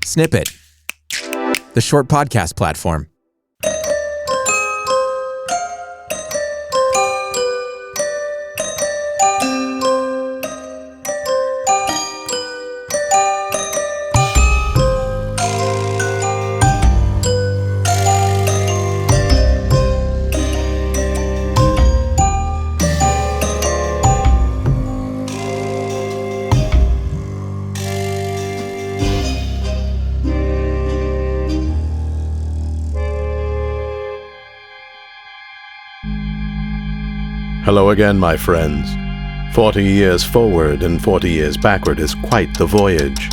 Snippet, the short podcast platform. Hello again, my friends. 40 years forward and 40 years backward is quite the voyage.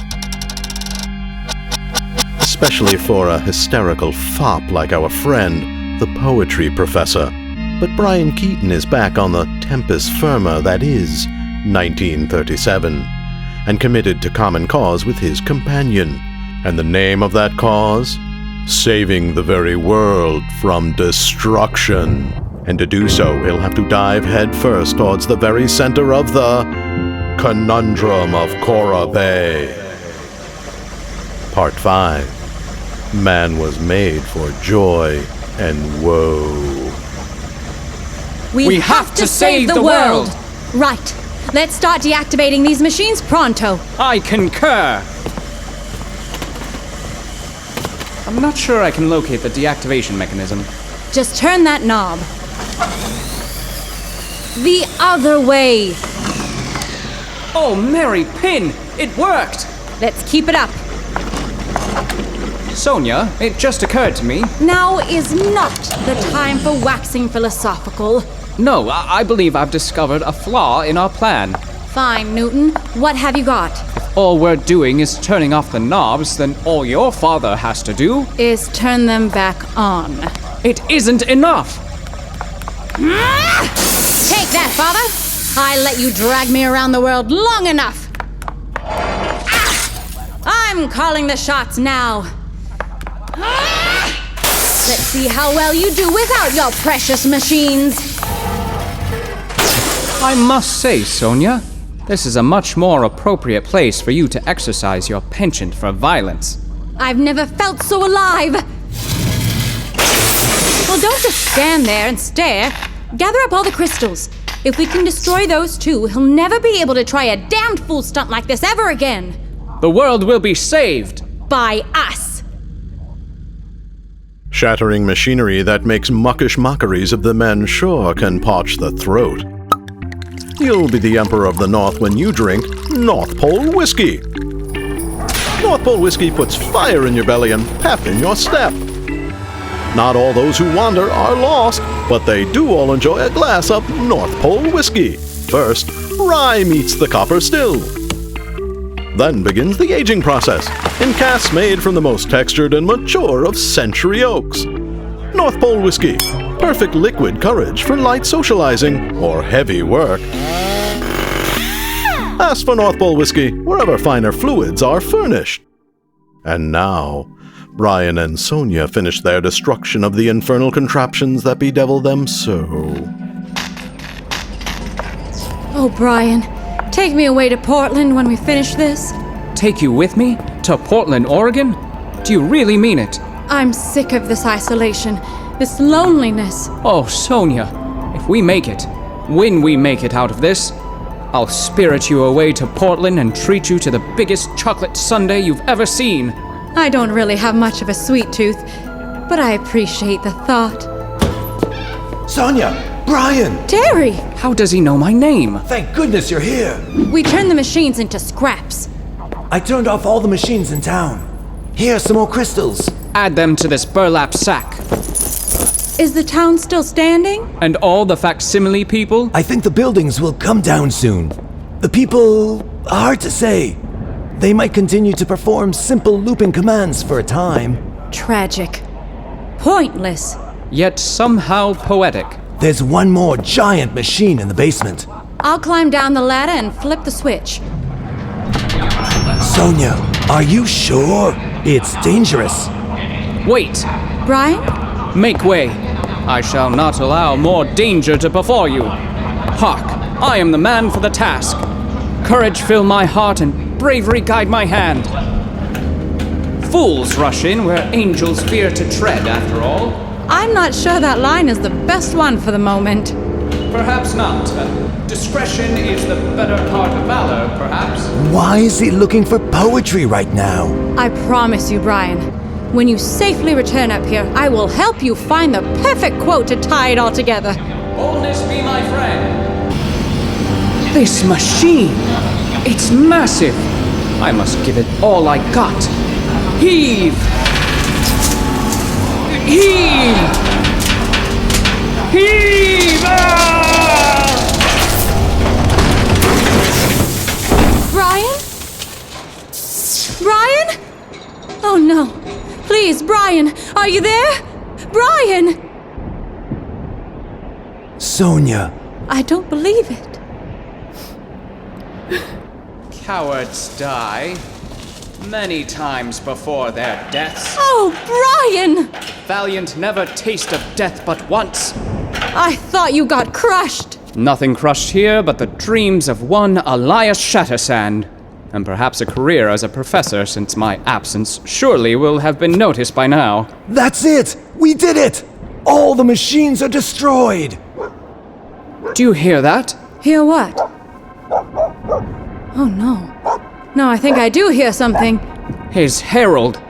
Especially for a hysterical fop like our friend, the poetry professor. But Brian Keaton is back on the tempus firma that is 1937, and committed to common cause with his companion. And the name of that cause? Saving the very world from destruction. And to do so, he'll have to dive headfirst towards the very center of the Conundrum of Cora Bay. Part 5. Man was made for joy and woe. We have to save the world! Right. Let's start deactivating these machines pronto. I concur! I'm not sure I can locate the deactivation mechanism. Just turn that knob. The other way. Oh, Mary Pin! It worked! Let's keep it up. Sonya, it just occurred to me. Now is not the time for waxing philosophical. No, I believe I've discovered a flaw in our plan. Fine, Newton. What have you got? All we're doing is turning off the knobs, then all your father has to do Is turn them back on. It isn't enough! Take that, Father! I let you drag me around the world long enough! I'm calling the shots now. Let's see how well you do without your precious machines. I must say, Sonya, this is a much more appropriate place for you to exercise your penchant for violence. I've never felt so alive! Well, don't just stand there and stare. Gather up all the crystals. If we can destroy those two, he'll never be able to try a damned fool stunt like this ever again. The world will be saved! By us. Shattering machinery that makes muckish mockeries of the men sure can parch the throat. You'll be the Emperor of the North when you drink North Pole Whiskey. North Pole Whiskey puts fire in your belly and pep in your step. Not all those who wander are lost, but they do all enjoy a glass of North Pole Whiskey. First, rye meets the copper still. Then begins the aging process, in casks made from the most textured and mature of century oaks. North Pole Whiskey, perfect liquid courage for light socializing or heavy work. Ask for North Pole Whiskey wherever finer fluids are furnished. And now, Bryan and Sonya finish their destruction of the infernal contraptions that bedevil them so. Oh, Bryan, take me away to Portland when we finish this. Take you with me? To Portland, Oregon? Do you really mean it? I'm sick of this isolation, this loneliness. Oh, Sonya, if we make it, when we make it out of this, I'll spirit you away to Portland and treat you to the biggest chocolate sundae you've ever seen. I don't really have much of a sweet tooth, but I appreciate the thought. Sonya! Bryan! Terry! How does he know my name? Thank goodness you're here! We turned the machines into scraps. I turned off all the machines in town. Here are some more crystals. Add them to this burlap sack. Is the town still standing? And all the facsimile people? I think the buildings will come down soon. The people, hard to say. They might continue to perform simple looping commands for a time. Tragic. Pointless. Yet somehow poetic. There's one more giant machine in the basement. I'll climb down the ladder and flip the switch. Sonya, are you sure? It's dangerous. Wait! Bryan? Make way. I shall not allow more danger to befall you. Hark! I am the man for the task. Courage fill my heart and bravery guide my hand. Fools rush in where angels fear to tread, after all. I'm not sure that line is the best one for the moment. Perhaps not. Discretion is the better part of valor, perhaps. Why is he looking for poetry right now? I promise you, Bryan, when you safely return up here, I will help you find the perfect quote to tie it all together. Boldness be my friend. This machine! It's massive! I must give it all I got. Heave! Heave! Heave! Ah! Bryan? Bryan? Oh no. Please, Bryan, are you there? Bryan! Sonya. I don't believe it. Cowards die many times before their deaths. Oh, Bryan! Valiant never taste of death but once. I thought you got crushed. Nothing crushed here but the dreams of one Elias Shattersand, and perhaps a career as a professor since my absence surely will have been noticed by now. That's it! We did it! All the machines are destroyed! Do you hear that? Hear what? Oh no. No, I think I do hear something. His herald.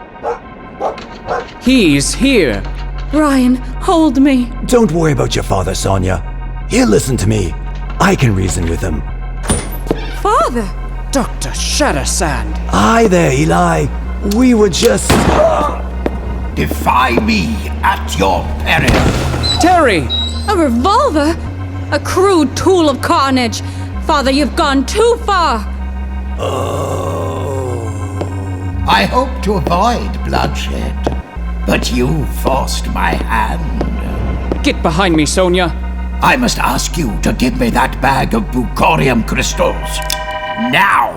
He's here. Bryan, hold me. Don't worry about your father, Sonya. He'll listen to me. I can reason with him. Father! Dr. Shattersand. Hi there, Eli. We were just... Defy me at your peril. Terry! A revolver? A crude tool of carnage. Father, you've gone too far. I hope to avoid bloodshed, but you forced my hand. Get behind me, Sonya. I must ask you to give me that bag of bucorium crystals. Now!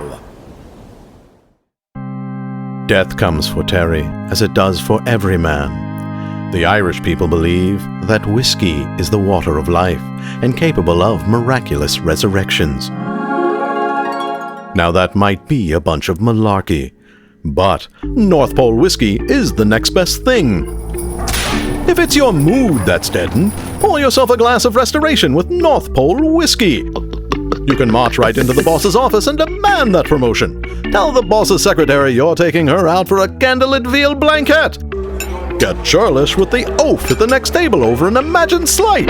Death comes for Terry, as it does for every man. The Irish people believe that whiskey is the water of life and capable of miraculous resurrections. Now that might be a bunch of malarkey, but North Pole whiskey is the next best thing. If it's your mood that's deadened, pour yourself a glass of restoration with North Pole whiskey. You can march right into the boss's office and demand that promotion. Tell the boss's secretary you're taking her out for a candlelit veal blanket. Get churlish with the oaf at the next table over an imagined slight.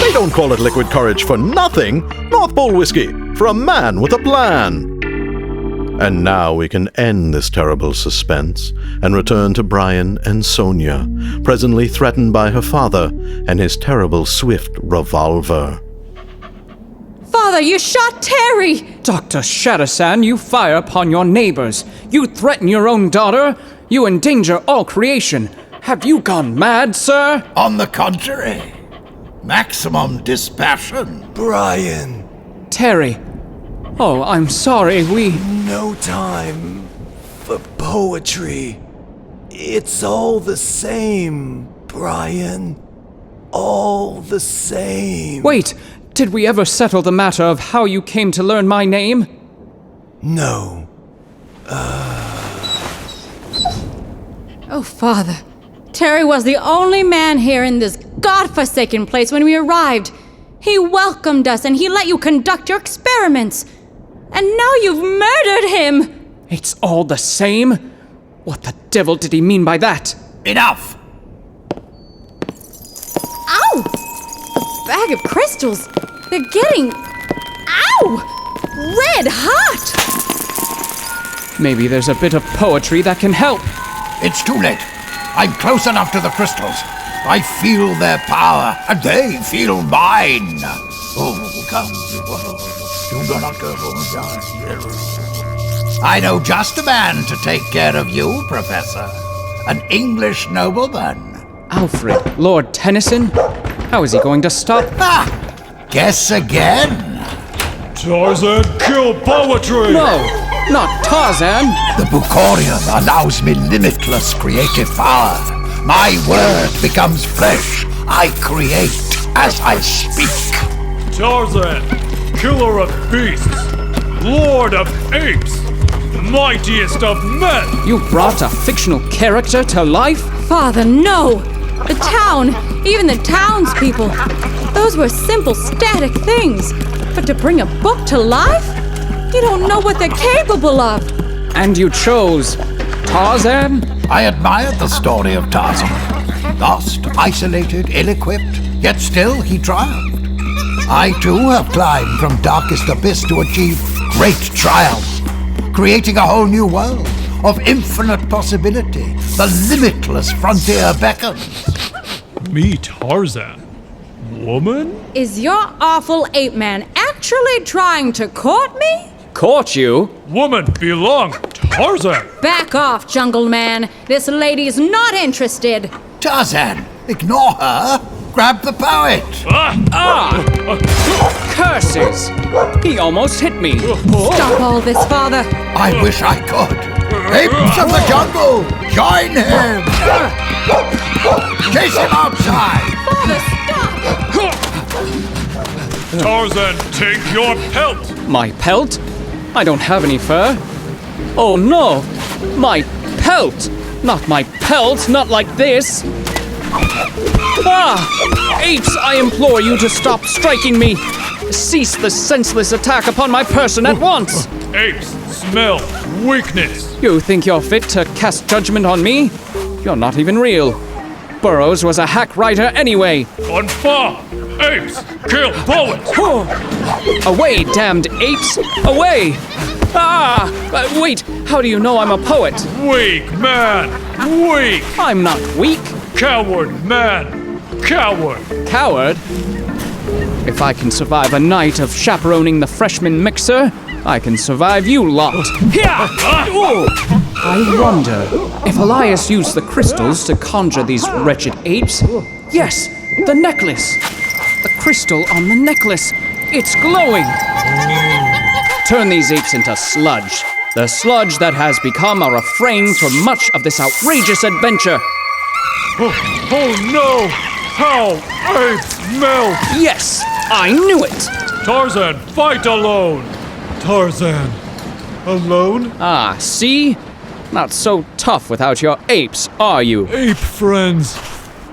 They don't call it liquid courage for nothing. North Pole whiskey, for a man with a plan. And now we can end this terrible suspense and return to Bryan and Sonya, presently threatened by her father and his terrible swift revolver. Father, you shot Terry! Dr. Shattersand, you fire upon your neighbors. You threaten your own daughter. You endanger all creation. Have you gone mad, sir? On the contrary, maximum dispassion. Bryan. Terry. Oh, I'm sorry, No time for poetry. It's all the same, Bryan. All the same. Wait, did we ever settle the matter of how you came to learn my name? No. Oh, Father. Terry was the only man here in this godforsaken place when we arrived. He welcomed us and he let you conduct your experiments. And now you've murdered him! It's all the same? What the devil did he mean by that? Enough! Ow! A bag of crystals. They're getting... Ow! Red hot! Maybe there's a bit of poetry that can help. It's too late. I'm close enough to the crystals. I feel their power, and they feel mine. Oh, come. Do not go. I know just a man to take care of you, Professor. An English nobleman. Alfred, Lord Tennyson? How is he going to stop? Ah! Guess again. Tarzan, kill poetry! No, not Tarzan! The bucorium allows me limitless creative power. My word becomes flesh. I create as I speak. Tarzan, killer of beasts, lord of apes, mightiest of men! You brought a fictional character to life? Father, no! The town, even the townspeople, those were simple, static things. But to bring a book to life? You don't know what they're capable of. And you chose Tarzan? I admired the story of Tarzan. Lost, isolated, ill-equipped, yet still he triumphed. I too have climbed from darkest abyss to achieve great triumph, creating a whole new world of infinite possibility. The limitless frontier beckons. Me, Tarzan. Woman? Is your awful ape man actually trying to court me? Court you? Woman belong Tarzan! Back off, jungle man. This lady's not interested. Tarzan, ignore her. Grab the poet. Curses! He almost hit me. Stop all this, father. I wish I could. Apes of the jungle, join him. Chase him outside. Father, stop! Tarzan, take your pelt! My pelt? I don't have any fur. Oh no! My pelt! Not my pelt, not like this! Ah! Apes, I implore you to stop striking me! Cease the senseless attack upon my person at once! Apes smell weakness! You think you're fit to cast judgment on me? You're not even real. Burroughs was a hack writer anyway. On fire! Apes, kill poets! Away, damned apes! Away! Ah! Wait, how do you know I'm a poet? Weak man! Weak! I'm not weak. Coward man! Coward! Coward? If I can survive a night of chaperoning the freshman mixer, I can survive you lot. Ooh. I wonder if Elias used the crystals to conjure these wretched apes. Yes, the necklace. The crystal on the necklace. It's glowing. Turn these apes into sludge. The sludge that has become a refrain for much of this outrageous adventure. Oh no! How apes melt! Yes, I knew it. Tarzan, fight alone! Tarzan, alone? Ah, see? Not so tough without your apes, are you? Ape friends,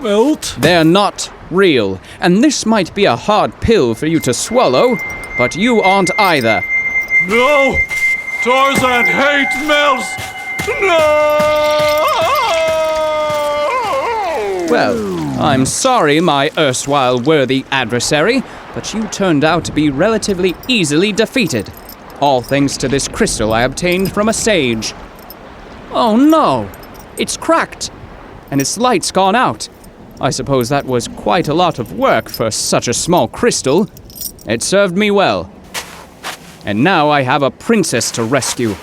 melt? They're not real, and this might be a hard pill for you to swallow, but you aren't either. No! Tarzan hates melts! No! Well, I'm sorry, my erstwhile worthy adversary, but you turned out to be relatively easily defeated. All thanks to this crystal I obtained from a sage. Oh no! It's cracked! And its light's gone out. I suppose that was quite a lot of work for such a small crystal. It served me well. And now I have a princess to rescue.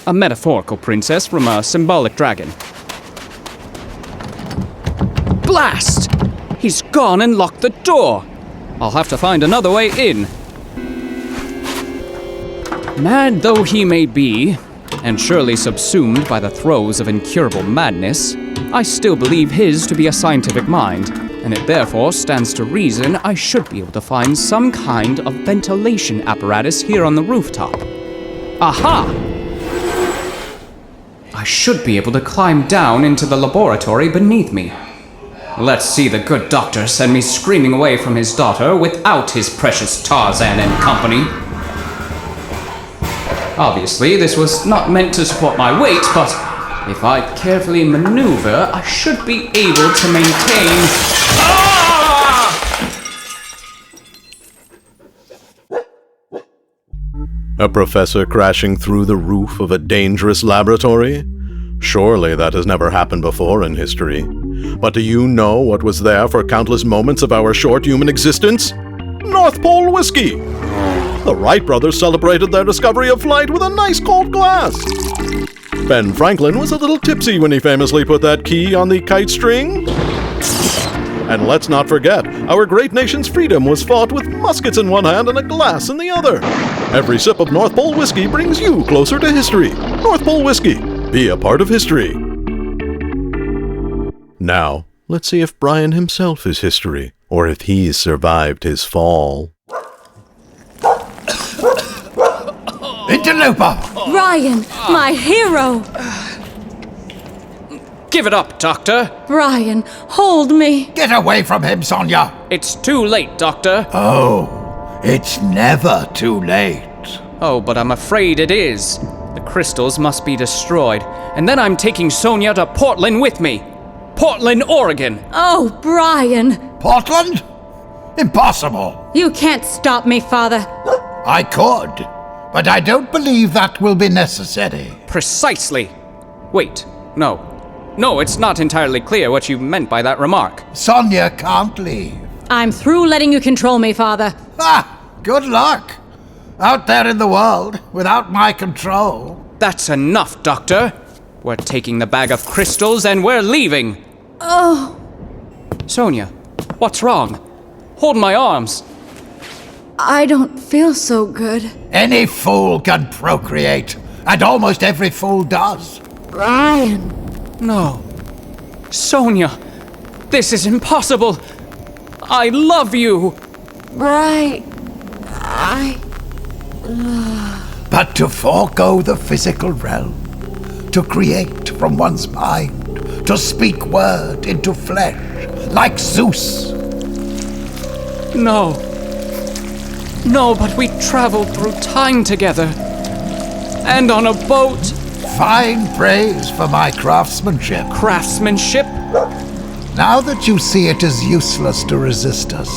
A metaphorical princess from a symbolic dragon. Blast! He's gone and locked the door. I'll have to find another way in. Mad though he may be, and surely subsumed by the throes of incurable madness, I still believe his to be a scientific mind, and it therefore stands to reason I should be able to find some kind of ventilation apparatus here on the rooftop. Aha! I should be able to climb down into the laboratory beneath me. Let's see the good doctor send me screaming away from his daughter without his precious Tarzan and company. Obviously, this was not meant to support my weight, but if I carefully maneuver, I should be able to maintain... A professor crashing through the roof of a dangerous laboratory? Surely that has never happened before in history. But do you know what was there for countless moments of our short human existence? North Pole whiskey! The Wright brothers celebrated their discovery of flight with a nice cold glass. Ben Franklin was a little tipsy when he famously put that key on the kite string. And let's not forget, our great nation's freedom was fought with muskets in one hand and a glass in the other. Every sip of North Pole whiskey brings you closer to history. North Pole whiskey. Be a part of history. Now, let's see if Bryan himself is history, or if he's survived his fall. Interloper! Bryan, my hero! Give it up, Doctor. Bryan, hold me. Get away from him, Sonya! It's too late, Doctor. Oh, it's never too late. Oh, but I'm afraid it is. The crystals must be destroyed, and then I'm taking Sonya to Portland with me. Portland, Oregon. Oh, Bryan. Portland? Impossible. You can't stop me, Father. I could, but I don't believe that will be necessary. Precisely. Wait, no. No, it's not entirely clear what you meant by that remark. Sonya can't leave. I'm through letting you control me, Father. Ah, good luck. Out there in the world, without my control. That's enough, Doctor. We're taking the bag of crystals and we're leaving. Oh. Sonya, what's wrong? Hold my arms. I don't feel so good. Any fool can procreate, and almost every fool does. Bryan. No. Sonya, this is impossible. I love you. Bryan. But to forego the physical realm, to create from one's mind, to speak word into flesh, like Zeus. No. No, but we traveled through time together. And on a boat. Fine praise for my craftsmanship. Craftsmanship? Now that you see it as useless to resist us,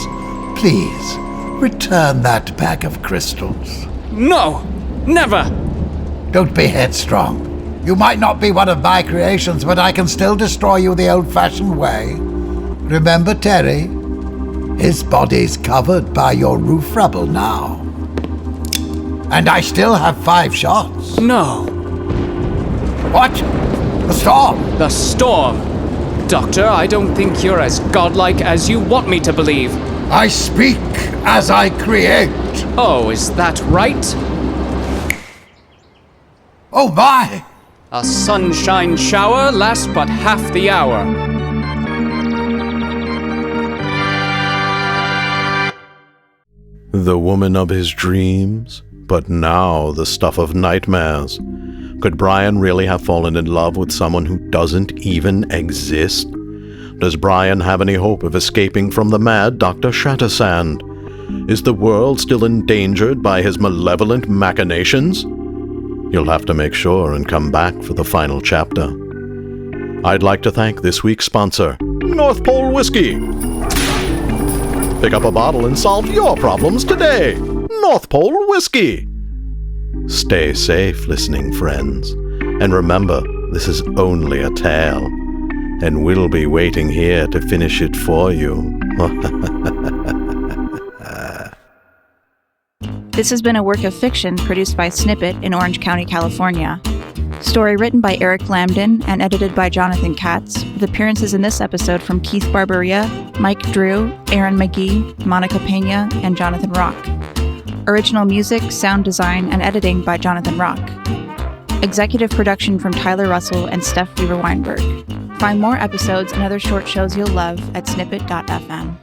please return that bag of crystals. No! Never! Don't be headstrong. You might not be one of my creations, but I can still destroy you the old-fashioned way. Remember Terry? His body's covered by your roof rubble now. And I still have 5 shots. No. What? The storm? The storm. Doctor, I don't think you're as godlike as you want me to believe. I speak as I create. Oh, is that right? Oh my! A sunshine shower lasts but half the hour. The woman of his dreams, but now the stuff of nightmares. Could Bryan really have fallen in love with someone who doesn't even exist? Does Bryan have any hope of escaping from the mad Dr. Shattersand? Is the world still endangered by his malevolent machinations? You'll have to make sure and come back for the final chapter. I'd like to thank this week's sponsor, North Pole Whiskey. Pick up a bottle and solve your problems today. North Pole Whiskey. Stay safe, listening friends. And remember, this is only a tale. And we'll be waiting here to finish it for you. This has been a work of fiction produced by Snippet in Orange County, California. Story written by Eric Lambden and edited by Jonathan Katz, with appearances in this episode from Keith Barberia, Mike Drew, Aaron McGee, Monica Pena, and Jonathan Rock. Original music, sound design, and editing by Jonathan Rock. Executive production from Tyler Russell and Steph Weaver Weinberg. Find more episodes and other short shows you'll love at snippet.fm.